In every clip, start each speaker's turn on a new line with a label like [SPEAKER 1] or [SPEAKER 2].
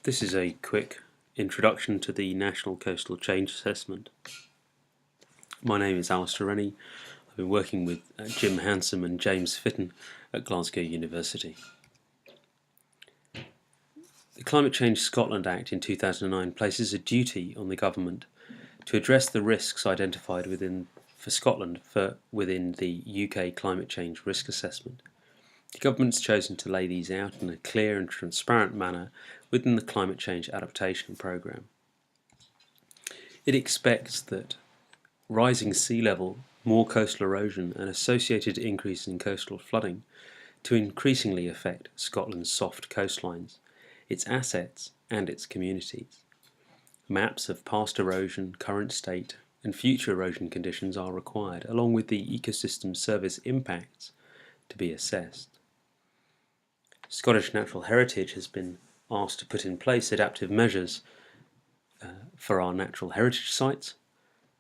[SPEAKER 1] This is a quick introduction to the National Coastal Change Assessment. My name is Alistair Rennie. I've been working with Jim Hansom and James Fitton at Glasgow University. The Climate Change Scotland Act in 2009 places a duty on the government to address the risks identified for Scotland within the UK Climate Change Risk Assessment. The government's chosen to lay these out in a clear and transparent manner within the Climate Change Adaptation Programme. It expects that rising sea level, more coastal erosion and associated increase in coastal flooding to increasingly affect Scotland's soft coastlines, its assets and its communities. Maps of past erosion, current state and future erosion conditions are required, along with the ecosystem service impacts to be assessed. Scottish Natural Heritage has been asked to put in place adaptive measures for our natural heritage sites,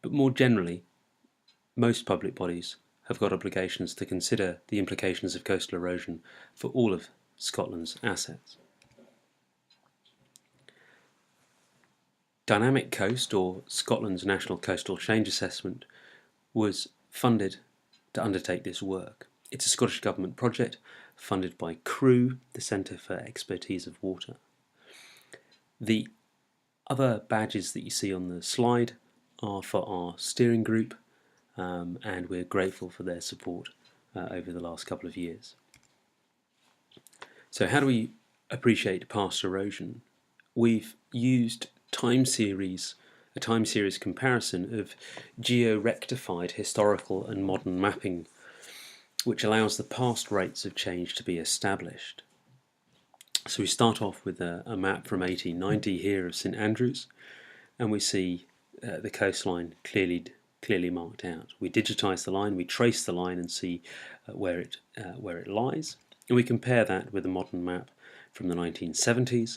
[SPEAKER 1] but more generally, most public bodies have got obligations to consider the implications of coastal erosion for all of Scotland's assets. Dynamic Coast, or Scotland's National Coastal Change Assessment, was funded to undertake this work. It's a Scottish Government project funded by CREW, the Centre for Expertise of Water. The other badges that you see on the slide are for our steering group, and we're grateful for their support over the last couple of years. So how do we appreciate past erosion? We've used a time series comparison of geo-rectified historical and modern mapping, which allows the past rates of change to be established. So we start off with a map from 1890 here of St Andrews, and we see the coastline clearly marked out. We digitise the line, we trace the line and see where it lies, and we compare that with a modern map from the 1970s,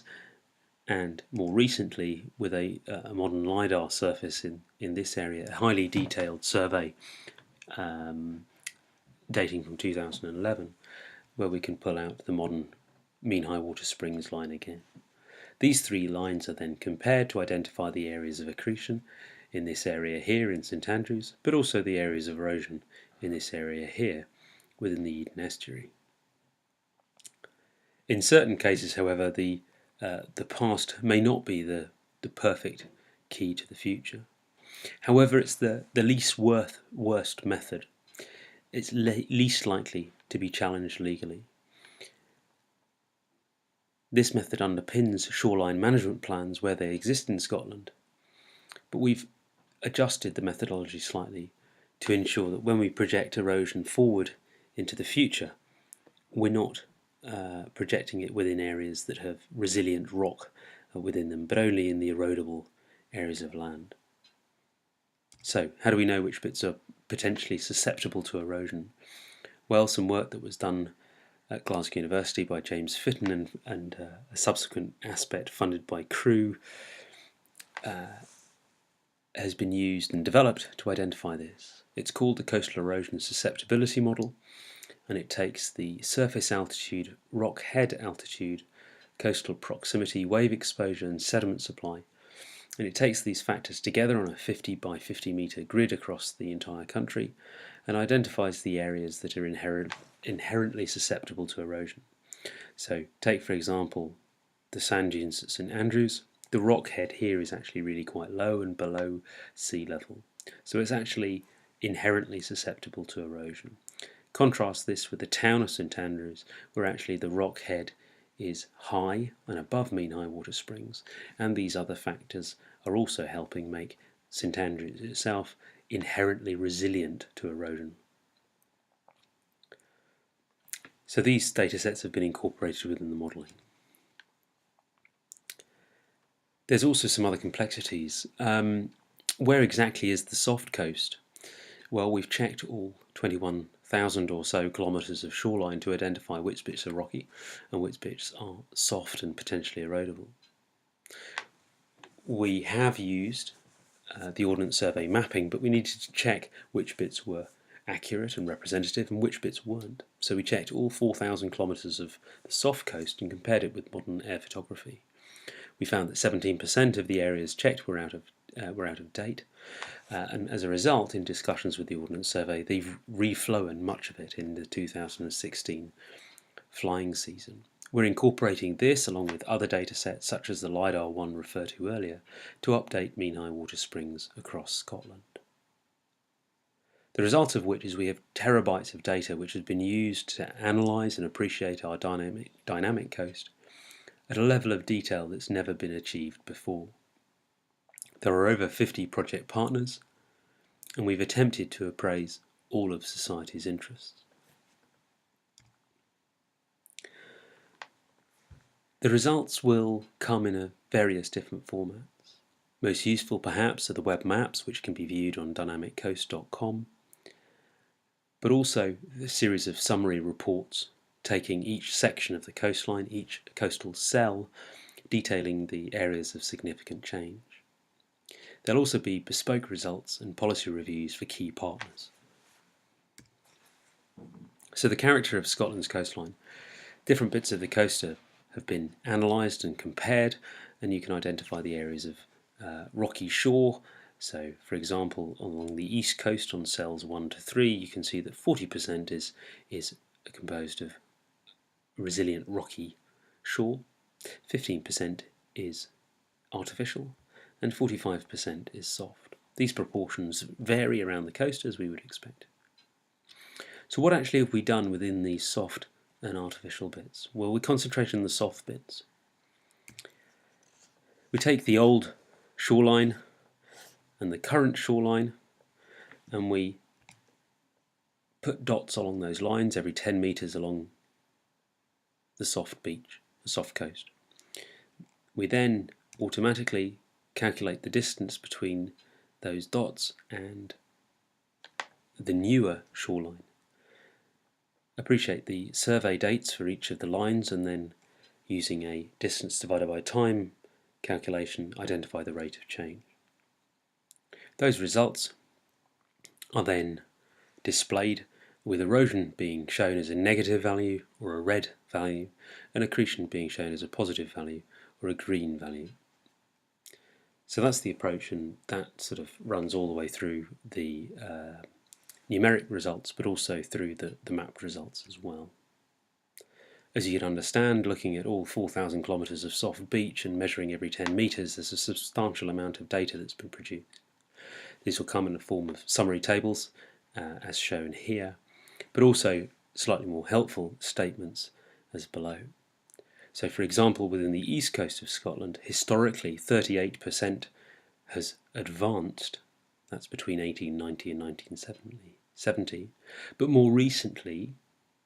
[SPEAKER 1] and more recently with a modern LiDAR surface in this area, a highly detailed survey dating from 2011, where we can pull out the modern mean high water springs line again. These three lines are then compared to identify the areas of accretion in this area here in St Andrews, but also the areas of erosion in this area here within the Eden estuary. In certain cases, however, the past may not be the perfect key to the future. However, it's the least worst method. It's least likely to be challenged legally. This method underpins shoreline management plans where they exist in Scotland, but we've adjusted the methodology slightly to ensure that when we project erosion forward into the future, we're not projecting it within areas that have resilient rock within them, but only in the erodable areas of land. So, how do we know which bits are potentially susceptible to erosion? Well, some work that was done at Glasgow University by James Fitton and a subsequent aspect funded by CREW has been used and developed to identify this. It's called the Coastal Erosion Susceptibility Model, and it takes the surface altitude, rock head altitude, coastal proximity, wave exposure and sediment supply, and it takes these factors together on a 50 by 50 metre grid across the entire country and identifies the areas that are inherently susceptible to erosion. So take for example the sand dunes at St Andrews. The rock head here is actually really quite low and below sea level, so it's actually inherently susceptible to erosion. Contrast this with the town of St Andrews, where actually the rock head is high and above mean high water springs, and these other factors are also helping make St Andrews itself inherently resilient to erosion. So these data sets have been incorporated within the modelling. There's also some other complexities. Where exactly is the soft coast? Well, we've checked all 21,000 or so kilometres of shoreline to identify which bits are rocky and which bits are soft and potentially erodible. We have used the Ordnance Survey mapping, but we needed to check which bits were accurate and representative and which bits weren't. So we checked all 4,000 kilometres of the soft coast and compared it with modern air photography. We found that 17% of the areas checked were out of date, and as a result, in discussions with the Ordnance Survey, they've reflown much of it in the 2016 flying season. We're incorporating this along with other data sets such as the LiDAR one referred to earlier to update mean high water springs across Scotland. The result of which is we have terabytes of data which has been used to analyse and appreciate our dynamic coast at a level of detail that's never been achieved before. There are over 50 project partners, and we've attempted to appraise all of society's interests. The results will come in various different formats. Most useful perhaps are the web maps, which can be viewed on dynamiccoast.com, but also a series of summary reports taking each section of the coastline, each coastal cell, detailing the areas of significant change. There'll also be bespoke results and policy reviews for key partners. So the character of Scotland's coastline. Different bits of the coast have been analysed and compared, and you can identify the areas of rocky shore. So, for example, along the east coast on cells 1 to 3, you can see that 40% is composed of resilient rocky shore, 15% is artificial, and 45% is soft. These proportions vary around the coast as we would expect. So what actually have we done within these soft and artificial bits? Well, we concentrate on the soft bits. We take the old shoreline and the current shoreline, and we put dots along those lines every 10 metres along the soft beach, the soft coast. We then automatically calculate the distance between those dots and the newer shoreline. Appreciate the survey dates for each of the lines, and then using a distance divided by time calculation, identify the rate of change. Those results are then displayed with erosion being shown as a negative value or a red value, and accretion being shown as a positive value or a green value. So that's the approach, and that sort of runs all the way through the numeric results, but also through the mapped results as well. As you can understand, looking at all 4,000 kilometres of soft beach and measuring every 10 metres, there's a substantial amount of data that's been produced. These will come in the form of summary tables, as shown here, but also slightly more helpful statements as below. So, for example, within the east coast of Scotland, historically 38% has advanced. That's between 1890 and 1970. But more recently,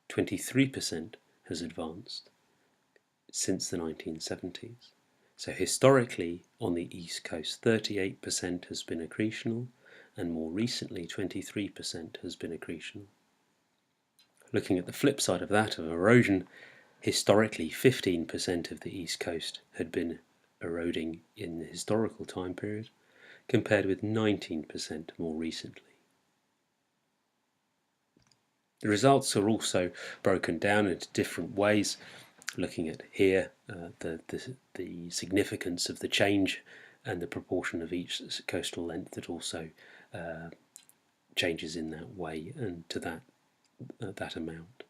[SPEAKER 1] 23% has advanced since the 1970s. So historically, on the east coast, 38% has been accretional, and more recently, 23% has been accretional. Looking at the flip side of that, of erosion, historically 15% of the east coast had been eroding in the historical time period, compared with 19% more recently. The results are also broken down into different ways, looking at here the significance of the change and the proportion of each coastal length that also changes in that way and to that amount.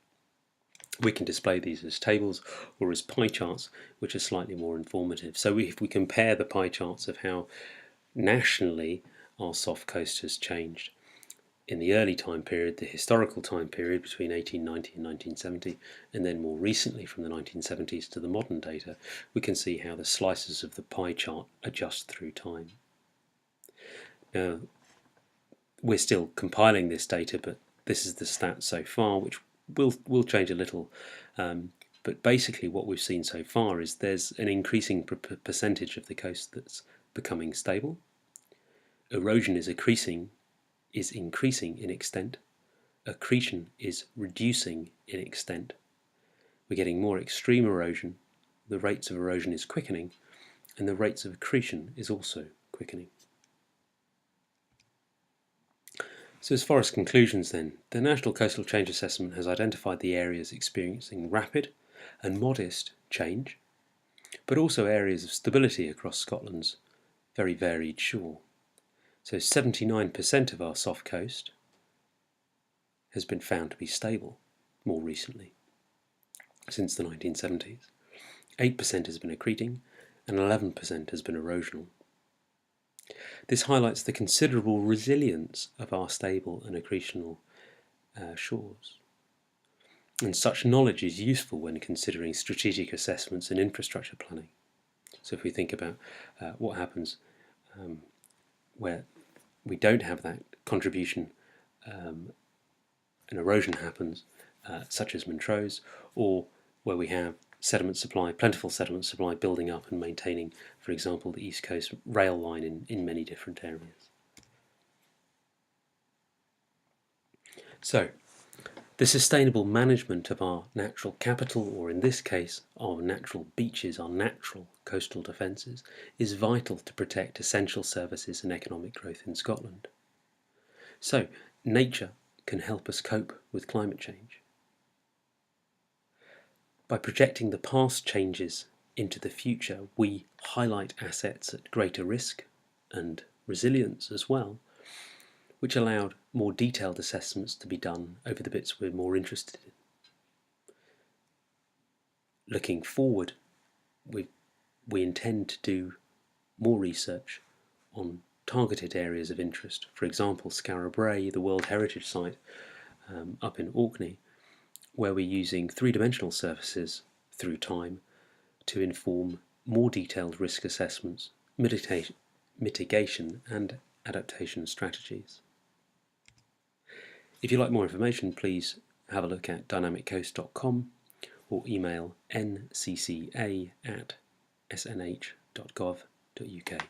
[SPEAKER 1] We can display these as tables or as pie charts, which are slightly more informative. So if we compare the pie charts of how nationally our soft coast has changed in the early time period, the historical time period between 1890 and 1970, and then more recently from the 1970s to the modern data, we can see how the slices of the pie chart adjust through time. Now, we're still compiling this data, but this is the stats so far, which will change a little. But basically what we've seen so far is there's an increasing percentage of the coast that's becoming stable. Erosion is increasing in extent. Accretion is reducing in extent. We're getting more extreme erosion. The rates of erosion is quickening, and the rates of accretion is also quickening. So as far as conclusions then, the National Coastal Change Assessment has identified the areas experiencing rapid and modest change, but also areas of stability across Scotland's very varied shore. So 79% of our soft coast has been found to be stable more recently, since the 1970s. 8% has been accreting and 11% has been erosional. This highlights the considerable resilience of our stable and accretional shores. And such knowledge is useful when considering strategic assessments and infrastructure planning. So if we think about what happens where we don't have that contribution, and erosion happens, such as Montrose, or where we have sediment supply, plentiful sediment supply building up and maintaining, for example, the East Coast rail line in many different areas. So, the sustainable management of our natural capital, or in this case, our natural beaches, our natural coastal defences, is vital to protect essential services and economic growth in Scotland. So, nature can help us cope with climate change. By projecting the past changes into the future, we highlight assets at greater risk and resilience as well, which allowed more detailed assessments to be done over the bits we're more interested in. Looking forward, we intend to do more research on targeted areas of interest. For example, Skara Brae, the World Heritage Site up in Orkney, where we're using three-dimensional surfaces through time to inform more detailed risk assessments, mitigation and adaptation strategies. If you'd like more information, please have a look at dynamiccoast.com or email ncca@snh.gov.uk.